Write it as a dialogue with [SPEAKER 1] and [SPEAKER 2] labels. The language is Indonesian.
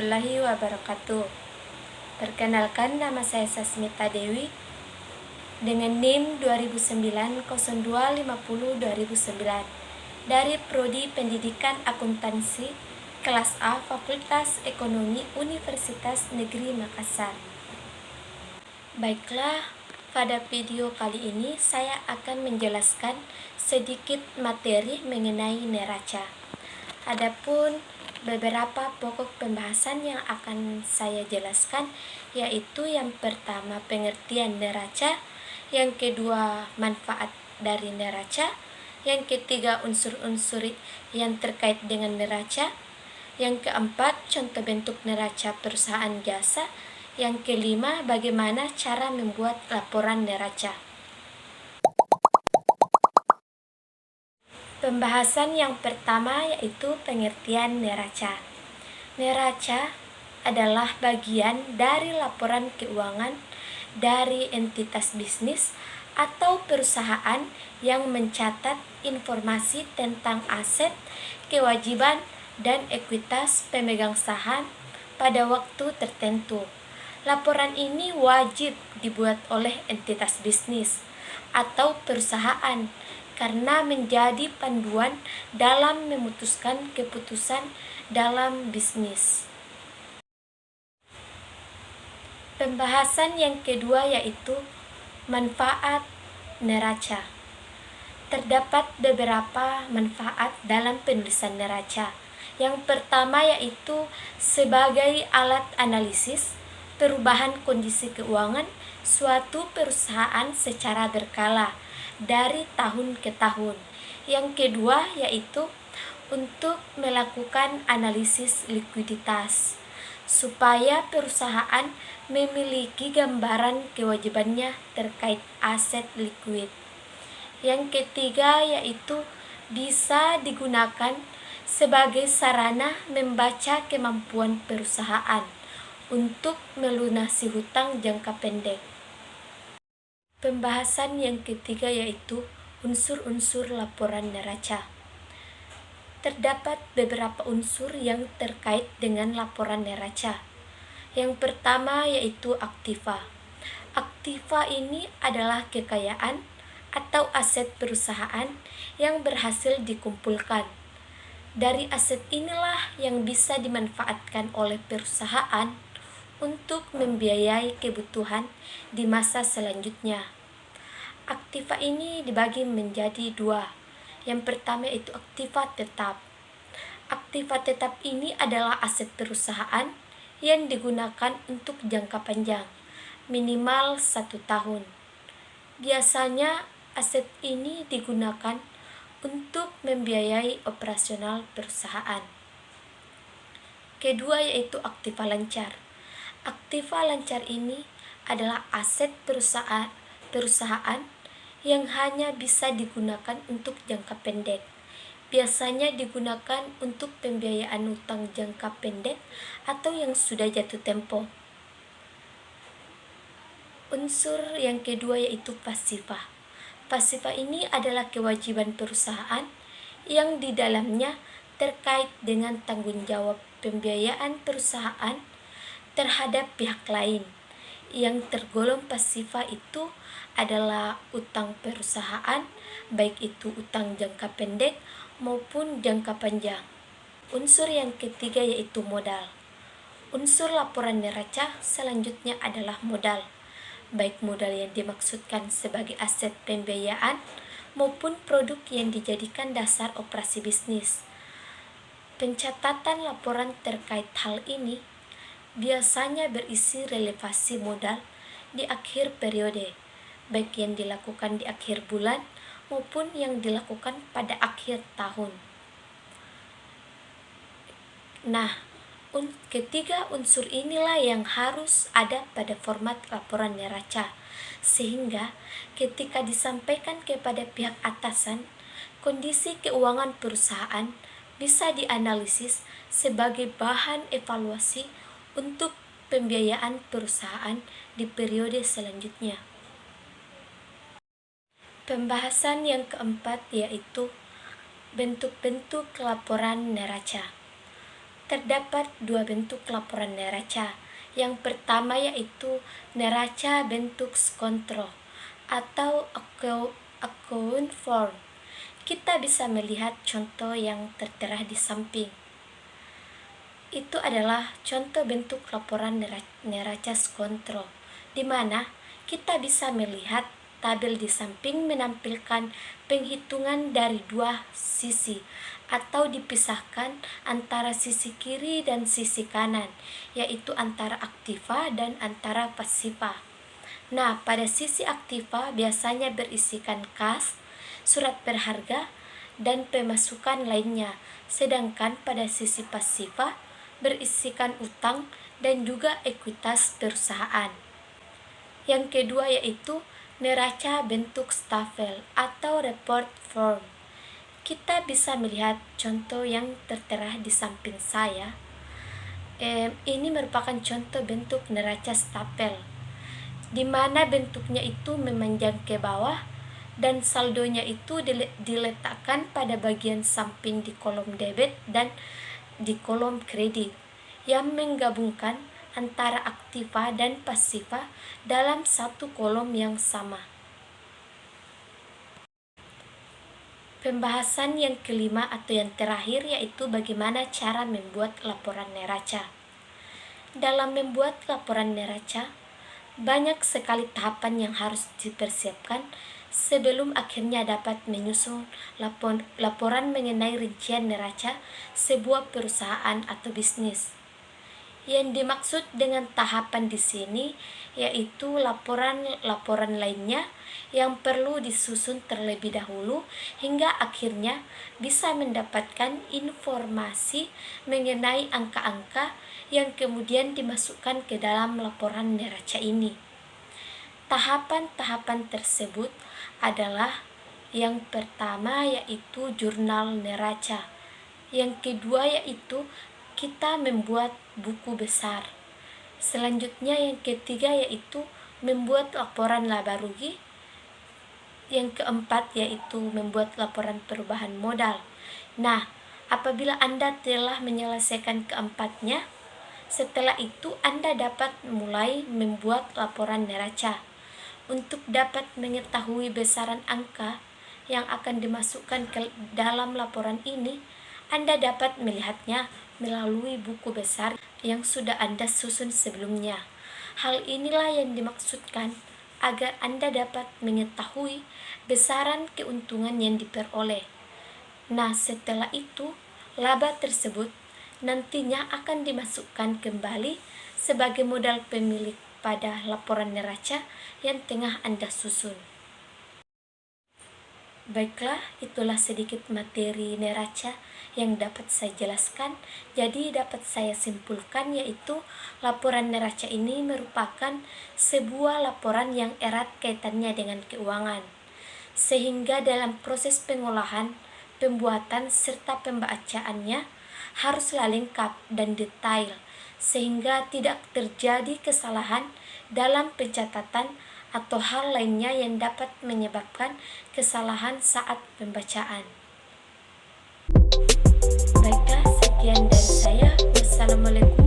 [SPEAKER 1] warahmatullahi wabarakatuh. Perkenalkan, nama saya Sasmita Dewi dengan NIM 2009-0250-2009 dari Prodi Pendidikan Akuntansi kelas A Fakultas Ekonomi Universitas Negeri Makassar. Baiklah, pada video kali ini saya akan menjelaskan sedikit materi mengenai neraca. Adapun beberapa pokok pembahasan yang akan saya jelaskan yaitu yang pertama pengertian neraca, yang kedua manfaat dari neraca, yang ketiga unsur-unsur yang terkait dengan neraca, yang keempat contoh bentuk neraca perusahaan jasa, yang kelima bagaimana cara membuat laporan neraca. Pembahasan yang pertama yaitu pengertian neraca. Neraca adalah bagian dari laporan keuangan dari entitas bisnis atau perusahaan yang mencatat informasi tentang aset, kewajiban, dan ekuitas pemegang saham pada waktu tertentu. Laporan ini wajib dibuat oleh entitas bisnis atau perusahaan karena menjadi panduan dalam memutuskan keputusan dalam bisnis. Pembahasan yang kedua yaitu manfaat neraca. Terdapat beberapa manfaat dalam penulisan neraca. Yang pertama yaitu sebagai alat analisis perubahan kondisi keuangan suatu perusahaan secara berkala dari tahun ke tahun. Yang kedua yaitu untuk melakukan analisis likuiditas supaya perusahaan memiliki gambaran kewajibannya terkait aset likuid. Yang ketiga yaitu bisa digunakan sebagai sarana membaca kemampuan perusahaan untuk melunasi hutang jangka pendek. Pembahasan yang ketiga yaitu unsur-unsur laporan neraca. Terdapat beberapa unsur yang terkait dengan laporan neraca. Yang pertama yaitu aktiva. Aktiva ini adalah kekayaan atau aset perusahaan yang berhasil dikumpulkan. Dari aset inilah yang bisa dimanfaatkan oleh perusahaan untuk membiayai kebutuhan di masa selanjutnya. Aktiva ini dibagi menjadi dua. Yang pertama itu aktiva tetap. Aktiva tetap ini adalah aset perusahaan yang digunakan untuk jangka panjang, minimal 1 tahun. Biasanya aset ini digunakan untuk membiayai operasional perusahaan. Kedua yaitu aktiva lancar. Aktiva lancar ini adalah aset perusahaan yang hanya bisa digunakan untuk jangka pendek. Biasanya digunakan untuk pembiayaan utang jangka pendek atau yang sudah jatuh tempo. Unsur yang kedua yaitu pasiva. Pasiva ini adalah kewajiban perusahaan yang di dalamnya terkait dengan tanggung jawab pembiayaan perusahaan terhadap pihak lain. Yang tergolong pasiva itu adalah utang perusahaan, baik itu utang jangka pendek maupun jangka panjang. Unsur yang ketiga yaitu modal. Unsur laporan neraca selanjutnya adalah modal, baik modal yang dimaksudkan sebagai aset pembiayaan maupun produk yang dijadikan dasar operasi bisnis. Pencatatan laporan terkait hal ini biasanya berisi relevasi modal di akhir periode, baik yang dilakukan di akhir bulan maupun yang dilakukan pada akhir tahun. Nah, ketiga unsur inilah yang harus ada pada format laporan neraca, sehingga ketika disampaikan kepada pihak atasan, kondisi keuangan perusahaan bisa dianalisis sebagai bahan evaluasi untuk pembiayaan perusahaan di periode selanjutnya. Pembahasan yang keempat yaitu bentuk-bentuk laporan neraca. Terdapat dua bentuk laporan neraca. Yang pertama yaitu neraca bentuk skontro atau account form. Kita bisa melihat contoh yang tertera di samping. Itu adalah contoh bentuk laporan neraca skontro, di mana kita bisa melihat tabel di samping menampilkan penghitungan dari dua sisi atau dipisahkan antara sisi kiri dan sisi kanan, yaitu antara aktiva dan antara pasiva. Nah, pada sisi aktiva biasanya berisikan kas, surat berharga, dan pemasukan lainnya, sedangkan pada sisi pasiva berisikan utang dan juga ekuitas perusahaan. Yang kedua yaitu neraca bentuk stafel atau report form. Kita bisa melihat contoh yang tertera di samping saya. Ini merupakan contoh bentuk neraca stapel, di mana bentuknya itu memanjang ke bawah dan saldonya itu diletakkan pada bagian samping di kolom debit dan di kolom kredit, yang menggabungkan antara aktiva dan pasiva dalam satu kolom yang sama. Pembahasan yang kelima atau yang terakhir yaitu bagaimana cara membuat laporan neraca. Dalam membuat laporan neraca, banyak sekali tahapan yang harus dipersiapkan sebelum akhirnya dapat menyusun laporan mengenai rincian neraca sebuah perusahaan atau bisnis. Yang dimaksud dengan tahapan di sini yaitu laporan lainnya yang perlu disusun terlebih dahulu hingga akhirnya bisa mendapatkan informasi mengenai angka-angka yang kemudian dimasukkan ke dalam laporan neraca ini. Tahapan-tahapan tersebut adalah yang pertama yaitu jurnal neraca, yang kedua yaitu kita membuat buku besar. Selanjutnya yang ketiga yaitu membuat laporan laba rugi. Yang keempat yaitu membuat laporan perubahan modal. Nah, apabila Anda telah menyelesaikan keempatnya, setelah itu Anda dapat mulai membuat laporan neraca. Untuk dapat mengetahui besaran angka yang akan dimasukkan ke dalam laporan ini, Anda dapat melihatnya melalui buku besar yang sudah Anda susun sebelumnya. Hal inilah yang dimaksudkan agar Anda dapat mengetahui besaran keuntungan yang diperoleh. Nah, setelah itu, laba tersebut nantinya akan dimasukkan kembali sebagai modal pemilik pada laporan neraca yang tengah Anda susun. Baiklah, itulah sedikit materi neraca yang dapat saya jelaskan. Jadi dapat saya simpulkan yaitu laporan neraca ini merupakan sebuah laporan yang erat kaitannya dengan keuangan. Sehingga dalam proses pengolahan, pembuatan serta pembacaannya haruslah lengkap dan detail sehingga tidak terjadi kesalahan dalam pencatatan atau hal lainnya yang dapat menyebabkan kesalahan saat pembacaan. Baiklah, sekian dari saya. Wassalamualaikum